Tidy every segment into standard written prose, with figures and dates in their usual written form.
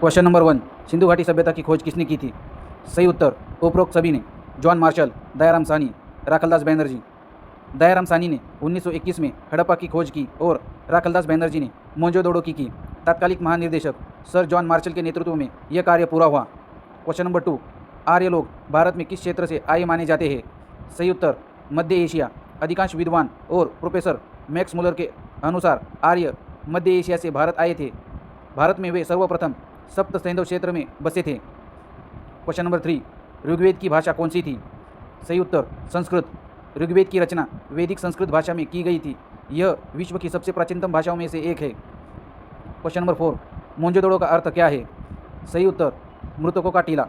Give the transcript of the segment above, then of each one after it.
Question number 1, Sindhu घाटी सभ्यता की खोज किसने की थी? सही उत्तर उपरोक्त सभी ने। John Marshall, Dayaram Sahni, Rakhaldas Banerjee. दयाराम साहनी ने 1921 में हड़प्पा की खोज की और राखलदास बैनर्जी ने मोहनजोदड़ो की। तात्कालिक महानिर्देशक सर जॉन मार्शल के नेतृत्व में यह कार्य पूरा हुआ। क्वेश्चन नंबर 2, आर्य लोग भारत में किस क्षेत्र से आए माने जाते हैं? सही उत्तर मध्य एशिया। अधिकांश विद्वान और प्रोफेसर मैक्स मुलर के अनुसार आर्य मध्य एशिया से भारत आए थे। भारत में वे सर्वप्रथम सप्त सैंधव क्षेत्र में बसे थे। क्वेश्चन नंबर 3, ऋग्वेद की भाषा कौन सी थी? सही उत्तर संस्कृत। ऋग्वेद की रचना वैदिक संस्कृत भाषा में की गई थी। यह विश्व की सबसे प्राचीनतम भाषाओं में से एक है। क्वेश्चन नंबर 4, मोहनजोदड़ो का अर्थ क्या है? सही उत्तर मृतकों का टीला।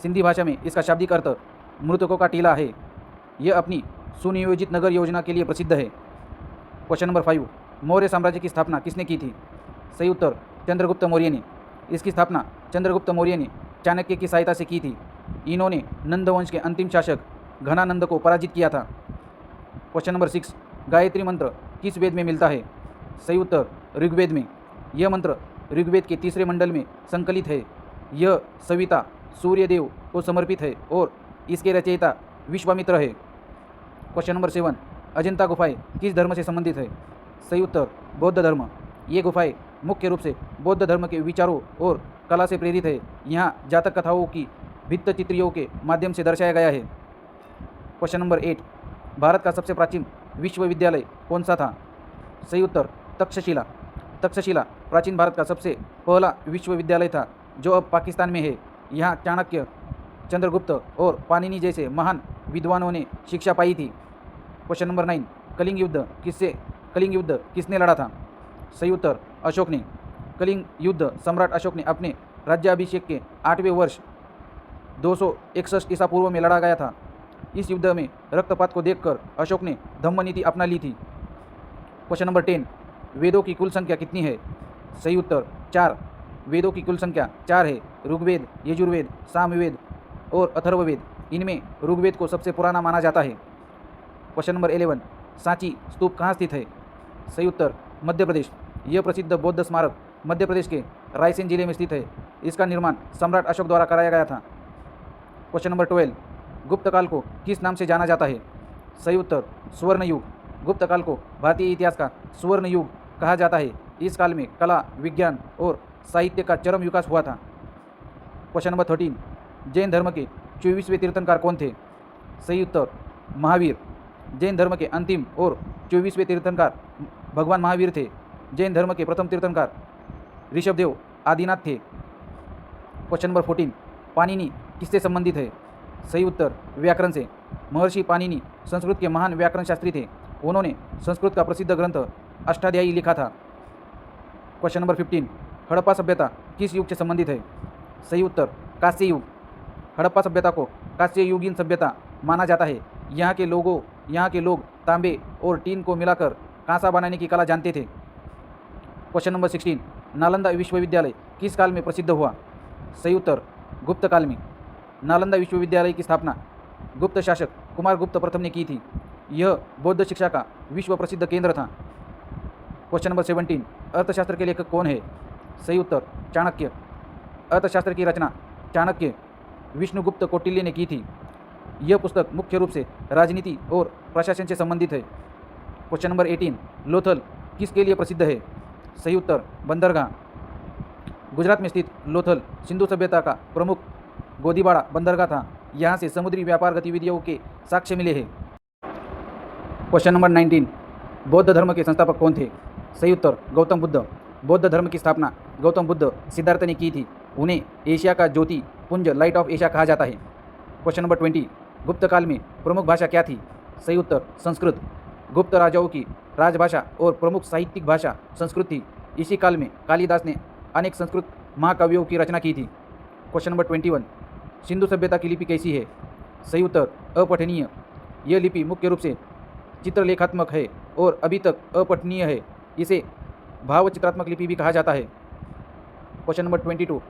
सिंधी भाषा में इसका शाब्दिक अर्थ मृतकों का टीला है। यह अपनी सुनियोजित नगर योजना के लिए प्रसिद्ध है। क्वेश्चन नंबर 5, मौर्य साम्राज्य की स्थापना किसने की थी? सही उत्तर चंद्रगुप्त मौर्य ने। इसकी स्थापना चंद्रगुप्त मौर्य ने चाणक्य की सहायता से की थी। इन्होंने नंद वंश के अंतिम शासक घनानंद को पराजित किया था। क्वेश्चन नंबर 6, गायत्री मंत्र किस वेद में मिलता है? सही उत्तर ऋग्वेद में। यह मंत्र ऋग्वेद के तीसरे मंडल में संकलित है। यह सविता सूर्यदेव को समर्पित है और इसके रचयिता विश्वामित्र है। क्वेश्चन नंबर 7, अजंता गुफाएं किस धर्म से संबंधित है? सही उत्तर बौद्ध धर्म। ये गुफाएं मुख्य रूप से बौद्ध धर्म के विचारों और कला से प्रेरित है। यहाँ जातक कथाओं की भित्त चित्रियों के माध्यम से दर्शाया गया है। क्वेश्चन नंबर 8, भारत का सबसे प्राचीन विश्वविद्यालय कौन सा था? सही उत्तर तक्षशिला। तक्षशिला प्राचीन भारत का सबसे पहला विश्वविद्यालय था जो अब पाकिस्तान में है। यहाँ चाणक्य, चंद्रगुप्त और पाणिनि जैसे महान विद्वानों ने शिक्षा पाई थी। क्वेश्चन नंबर 9, कलिंग युद्ध किसने लड़ा था? सही उत्तर अशोक ने। कलिंग युद्ध सम्राट अशोक ने अपने राज्याभिषेक के 8वें वर्ष 261 ईसा पूर्व में लड़ा गया था। इस युद्ध में रक्तपात को देखकर अशोक ने धम्म नीति अपना ली थी। क्वेश्चन नंबर 10, वेदों की कुल संख्या कितनी है? सही उत्तर 4। वेदों की कुल संख्या 4 है। ऋग्वेद, यजुर्वेद, सामवेद और अथर्ववेद। इनमें ऋग्वेद को सबसे पुराना माना जाता है। क्वेश्चन नंबर 11, सांची स्तूप कहाँ स्थित है? सही उत्तर मध्य प्रदेश। यह प्रसिद्ध बौद्ध स्मारक मध्य प्रदेश के रायसेन जिले में स्थित है। इसका निर्माण सम्राट अशोक द्वारा कराया गया था। क्वेश्चन नंबर 12, गुप्त काल को किस नाम से जाना जाता है? सही उत्तर स्वर्ण युग। गुप्त काल को भारतीय इतिहास का स्वर्ण युग कहा जाता है। इस काल में कला, विज्ञान और साहित्य का चरम विकास हुआ था। क्वेश्चन नंबर 13, जैन धर्म के 24वें तीर्थंकर कौन थे? सही उत्तर महावीर। जैन धर्म के अंतिम और 24वें तीर्थंकर भगवान महावीर थे। जैन धर्म के प्रथम तीर्थंकर ऋषभदेव आदिनाथ थे। क्वेश्चन नंबर 14, पाणिनि किससे संबंधित है? सही उत्तर व्याकरण से। महर्षि पाणिनि संस्कृत के महान व्याकरण शास्त्री थे। उन्होंने संस्कृत का प्रसिद्ध ग्रंथ अष्टाध्यायी लिखा था। क्वेश्चन नंबर 15, हड़प्पा सभ्यता किस युग से संबंधित है? सही उत्तर कांस्य युग। हड़प्पा सभ्यता को कांस्य युगीन सभ्यता माना जाता है। यहाँ के लोग तांबे और टीन को मिलाकर कांसा बनाने की कला जानते थे। क्वेश्चन नंबर 16, नालंदा विश्वविद्यालय किस काल में प्रसिद्ध हुआ? सही उत्तर गुप्त काल में। नालंदा विश्वविद्यालय की स्थापना गुप्त शासक कुमारगुप्त प्रथम ने की थी। यह बौद्ध शिक्षा का विश्व प्रसिद्ध केंद्र था। क्वेश्चन नंबर 17, अर्थशास्त्र के लेखक कौन है? सही उत्तर चाणक्य। अर्थशास्त्र की रचना चाणक्य विष्णुगुप्त कौटिल्य ने की थी। यह पुस्तक मुख्य रूप से राजनीति और प्रशासन से संबंधित है। क्वेश्चन नंबर 18, लोथल किसके लिए प्रसिद्ध है? सही उत्तर बंदरगाह। गुजरात में स्थित लोथल सिंधु सभ्यता का प्रमुख गोदीबाड़ा बंदरगाह था। यहाँ से समुद्री व्यापार गतिविधियों के साक्ष्य मिले हैं। क्वेश्चन नंबर 19, बौद्ध धर्म के संस्थापक कौन थे? सही उत्तर गौतम बुद्ध। बौद्ध धर्म की स्थापना गौतम बुद्ध सिद्धार्थ ने की थी। उन्हें एशिया का ज्योति पुंज लाइट ऑफ एशिया कहा जाता है। क्वेश्चन नंबर 20, गुप्त काल में प्रमुख भाषा क्या थी? सही उत्तर संस्कृत। गुप्त राजाओं की राजभाषा और प्रमुख साहित्यिक भाषा संस्कृत थी। इसी काल में कालिदास ने अनेक संस्कृत महाकाव्यों की रचना की थी। क्वेश्चन नंबर 21, सिंधु सभ्यता की लिपि कैसी है? सही उत्तर अपठनीय। यह लिपि मुख्य रूप से चित्रलेखात्मक है और अभी तक अपठनीय है। इसे भावचित्रात्मक लिपि भी कहा जाता है। क्वेश्चन नंबर 22,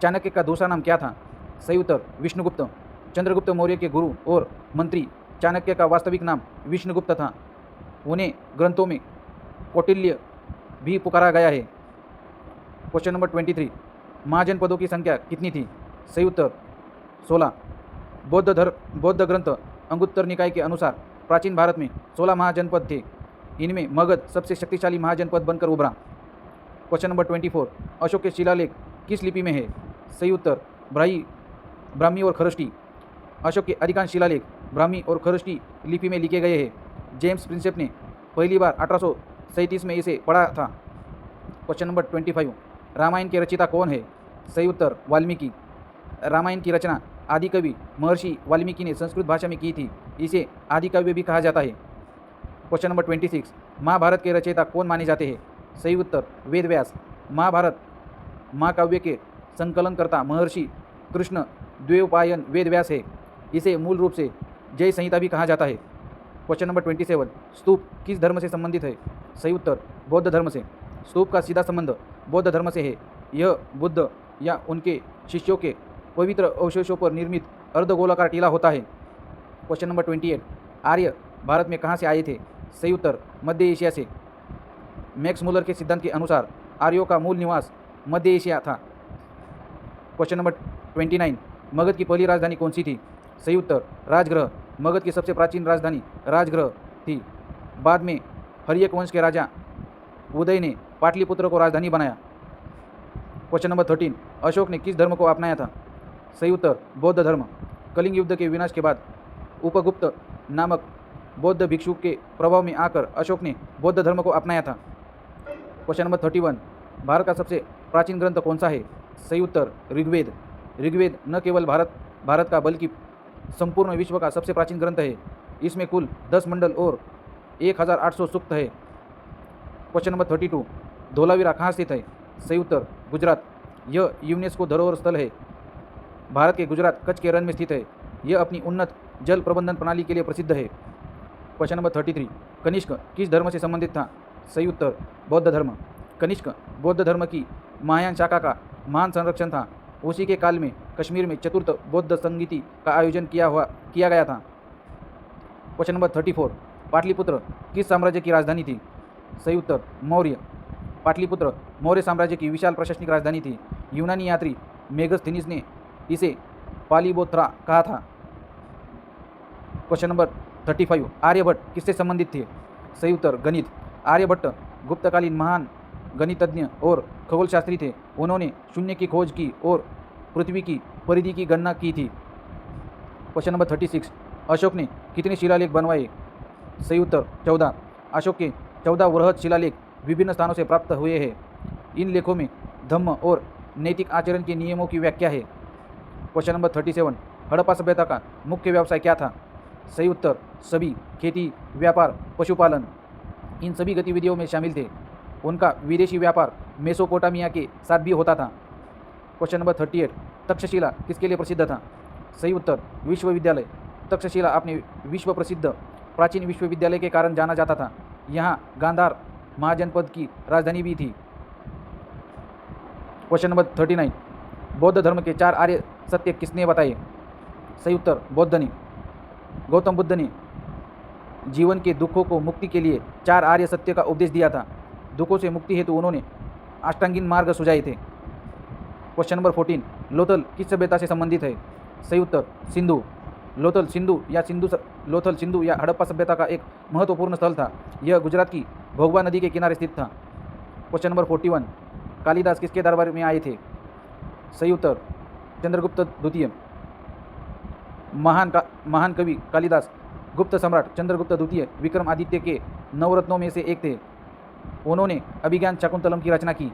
चाणक्य का दूसरा नाम क्या था? सही उत्तर विष्णुगुप्त। चंद्रगुप्त मौर्य के गुरु और मंत्री चाणक्य का वास्तविक नाम विष्णुगुप्त था। उन्हें ग्रंथों में कौटिल्य भी पुकारा गया है। क्वेश्चन नंबर 23, महाजनपदों की संख्या कितनी थी? सही उत्तर 16। बौद्ध ग्रंथ अंगुत्तर निकाय के अनुसार प्राचीन भारत में 16 महाजनपद थे। इनमें मगध सबसे शक्तिशाली महाजनपद बनकर उभरा। क्वेश्चन नंबर 24, अशोक के शिलालेख किस लिपि में है? सही उत्तर ब्राह्मी और खरष्टी। अशोक के अधिकांश शिलालेख ब्राह्मी और खरष्टी लिपि में लिखे गए हैं। जेम्स प्रिंसेप ने पहली बार 1837 में इसे पढ़ा था। क्वेश्चन नंबर 25, रामायण के रचयिता कौन है? सही उत्तर वाल्मीकि। रामायण की रचना आदिकवि महर्षि वाल्मीकि ने संस्कृत भाषा में की थी। इसे आदिकाव्य भी कहा जाता है। क्वेश्चन नंबर 26, महाभारत के रचयिता कौन माने जाते हैं? सही उत्तर वेद व्यास। महाभारत महाकाव्य के संकलनकर्ता महर्षि कृष्ण द्वैपायन वेद व्यास है। इसे मूल रूप से जय संहिता भी कहा जाता है। क्वेश्चन नंबर 27, स्तूप किस धर्म से संबंधित है? सही उत्तर बौद्ध धर्म से। स्तूप का सीधा संबंध बौद्ध धर्म से है। यह बुद्ध या उनके शिष्यों के पवित्र अवशेषों पर निर्मित अर्धगोलाकार टीला होता है। क्वेश्चन नंबर 28, आर्य भारत में कहाँ से आए थे? सही उत्तर मध्य एशिया से। मैक्स मुलर के सिद्धांत के अनुसार आर्यों का मूल निवास मध्य एशिया था। क्वेश्चन नंबर 29, मगध की पहली राजधानी कौन सी थी? सही उत्तर राजगृह। मगध की सबसे प्राचीन राजधानी राजगृह थी। बाद में हर्यक वंश के राजा उदय ने पाटलिपुत्र को राजधानी बनाया। क्वेश्चन नंबर 13, अशोक ने किस धर्म को अपनाया था? सही उत्तर बौद्ध धर्म। कलिंग युद्ध के विनाश के बाद उपगुप्त नामक बौद्ध भिक्षु के प्रभाव में आकर अशोक ने बौद्ध धर्म को अपनाया था। क्वेश्चन नंबर 31, भारत का सबसे प्राचीन ग्रंथ कौन सा है? सही उत्तर ऋग्वेद। ऋग्वेद न केवल भारत का बल्कि संपूर्ण विश्व का सबसे प्राचीन ग्रंथ है। इसमें कुल 10 मंडल और 1800 सूक्त है। क्वेश्चन नंबर 32, धोलावीरा कहाँ स्थित है? सही उत्तर गुजरात। यह यूनेस्को धरोहर स्थल है। भारत के गुजरात कच्छ के रण में स्थित है। यह अपनी उन्नत जल प्रबंधन प्रणाली के लिए प्रसिद्ध है। क्वेश्चन नंबर 33, कनिष्क किस धर्म से संबंधित था? सही उत्तर बौद्ध धर्म। कनिष्क बौद्ध धर्म की महायान शाखा का महान संरक्षण था। उसी के काल में कश्मीर में चतुर्थ बौद्ध संगीति का आयोजन किया गया था। क्वेश्चन नंबर 34, पाटलिपुत्र किस साम्राज्य की राजधानी थी? सही उत्तर मौर्य। पाटलिपुत्र मौर्य साम्राज्य की विशाल प्रशासनिक राजधानी थी। यूनानी यात्री मेगस्थनीज ने इसे पालिबोथ्रा कहा था। क्वेश्चन नंबर 35, आर्यभट्ट किससे संबंधित थे? सही उत्तर गणित। आर्यभट्ट गुप्तकालीन महान गणितज्ञ और खगोलशास्त्री थे। उन्होंने शून्य की खोज की और पृथ्वी की परिधि की गणना की थी। क्वेश्चन नंबर 36, अशोक ने कितने शिलालेख बनवाए? सही उत्तर 14। अशोक के 14 वृहद शिलालेख विभिन्न स्थानों से प्राप्त हुए हैं। इन लेखों में धम्म और नैतिक आचरण के नियमों की व्याख्या है। क्वेश्चन नंबर 37, हड़प्पा सभ्यता का मुख्य व्यवसाय क्या था? सही उत्तर सभी, खेती, व्यापार, पशुपालन इन सभी गतिविधियों में शामिल थे। उनका विदेशी व्यापार मेसोपोटामिया के साथ भी होता था। क्वेश्चन नंबर 38, तक्षशिला किसके लिए प्रसिद्ध था? सही उत्तर विश्वविद्यालय। तक्षशिला अपने विश्व प्रसिद्ध प्राचीन विश्वविद्यालय के कारण जाना जाता था। यहाँ गांधार महाजनपद की राजधानी भी थी। क्वेश्चन नंबर 39, बौद्ध धर्म के 4 आर्य सत्य किसने बताए? सही उत्तर बौद्ध ने। गौतम बुद्ध ने जीवन के दुखों को मुक्ति के लिए 4 आर्य सत्य का उपदेश दिया था। दुखों से मुक्ति हेतु उन्होंने अष्टांगीन मार्ग सुझाए थे। क्वेश्चन नंबर 14, लोथल किस सभ्यता से संबंधित है? सही उत्तर सिंधु। लोथल सिंधु या हड़प्पा सभ्यता का एक महत्वपूर्ण स्थल था। यह गुजरात की भोगवा नदी के किनारे स्थित था। क्वेश्चन नंबर 41, कालिदास किसके दरबार में आए थे? सही उत्तर चंद्रगुप्त द्वितीय। महान कवि कालिदास गुप्त सम्राट चंद्रगुप्त द्वितीय विक्रमादित्य के नवरत्नों में से एक थे। उन्होंने अभिज्ञान शाकुंतलम की रचना की।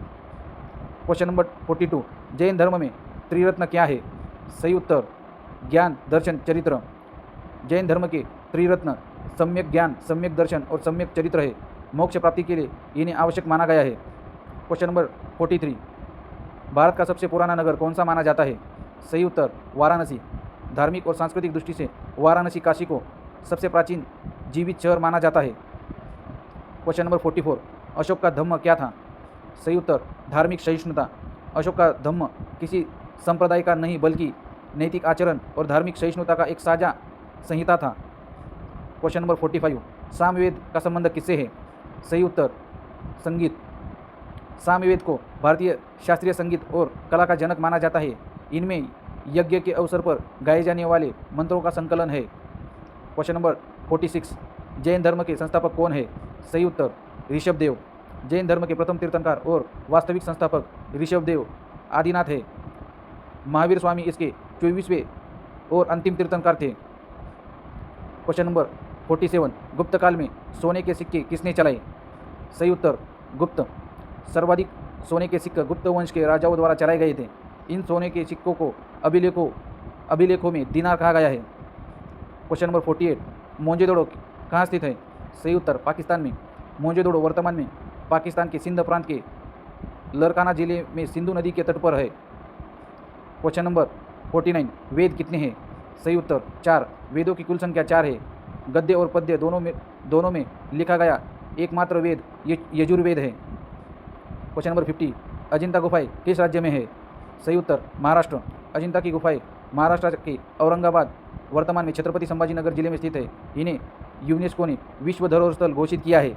क्वेश्चन नंबर 42, जैन धर्म में त्रिरत्न क्या है? सही उत्तर ज्ञान, दर्शन, चरित्र। जैन धर्म के त्रिरत्न सम्यक ज्ञान, सम्यक दर्शन और सम्यक चरित्र है। मोक्ष प्राप्ति के लिए इन्हें आवश्यक माना गया है। क्वेश्चन नंबर 43, भारत का सबसे पुराना नगर कौन सा माना जाता है? सही उत्तर वाराणसी। धार्मिक और सांस्कृतिक दृष्टि से वाराणसी काशी को सबसे प्राचीन जीवित शहर माना जाता है। क्वेश्चन नंबर 44, अशोक का धम्म क्या था? सही उत्तर धार्मिक सहिष्णुता। अशोक का धम्म किसी संप्रदाय का नहीं बल्कि नैतिक आचरण और धार्मिक सहिष्णुता का एक साझा संहिता था। क्वेश्चन नंबर 45, सामवेद का संबंध किससे है? सही उत्तर संगीत। सामवेद को भारतीय शास्त्रीय संगीत और कला का जनक माना जाता है। इनमें यज्ञ के अवसर पर गाए जाने वाले मंत्रों का संकलन है। क्वेश्चन नंबर 46, जैन धर्म के संस्थापक कौन है? सही उत्तर ऋषभदेव। जैन धर्म के प्रथम तीर्थंकर और वास्तविक संस्थापक ऋषभदेव आदिनाथ है। महावीर स्वामी इसके 24वें और अंतिम तीर्थंकर थे। क्वेश्चन नंबर 47, गुप्त काल में सोने के सिक्के किसने चलाए? सही उत्तर गुप्त। सर्वाधिक सोने के सिक्के गुप्त वंश के राजाओं द्वारा चलाए गए थे। इन सोने के सिक्कों को अभिलेखों में दिनार कहा गया है। क्वेश्चन नंबर 48, मोहनजोदड़ो कहाँ स्थित है? सही उत्तर पाकिस्तान में। मोहनजोदड़ो वर्तमान में पाकिस्तान के सिंध प्रांत के लरकाना जिले में सिंधु नदी के तट पर है। क्वेश्चन नंबर 49, वेद कितने हैं? सही उत्तर 4। वेदों की कुल संख्या 4 है। गद्य और पद्य दोनों में लिखा गया एकमात्र वेद यजुर्वेद है। क्वेश्चन नंबर 50, अजिंता गुफाएं किस राज्य में है? सही उत्तर महाराष्ट्र। अजिंता की गुफाएं महाराष्ट्र के औरंगाबाद वर्तमान में छत्रपति संभाजीनगर जिले में स्थित है। इन्हें यूनेस्को ने विश्व धरोहर स्थल घोषित किया है।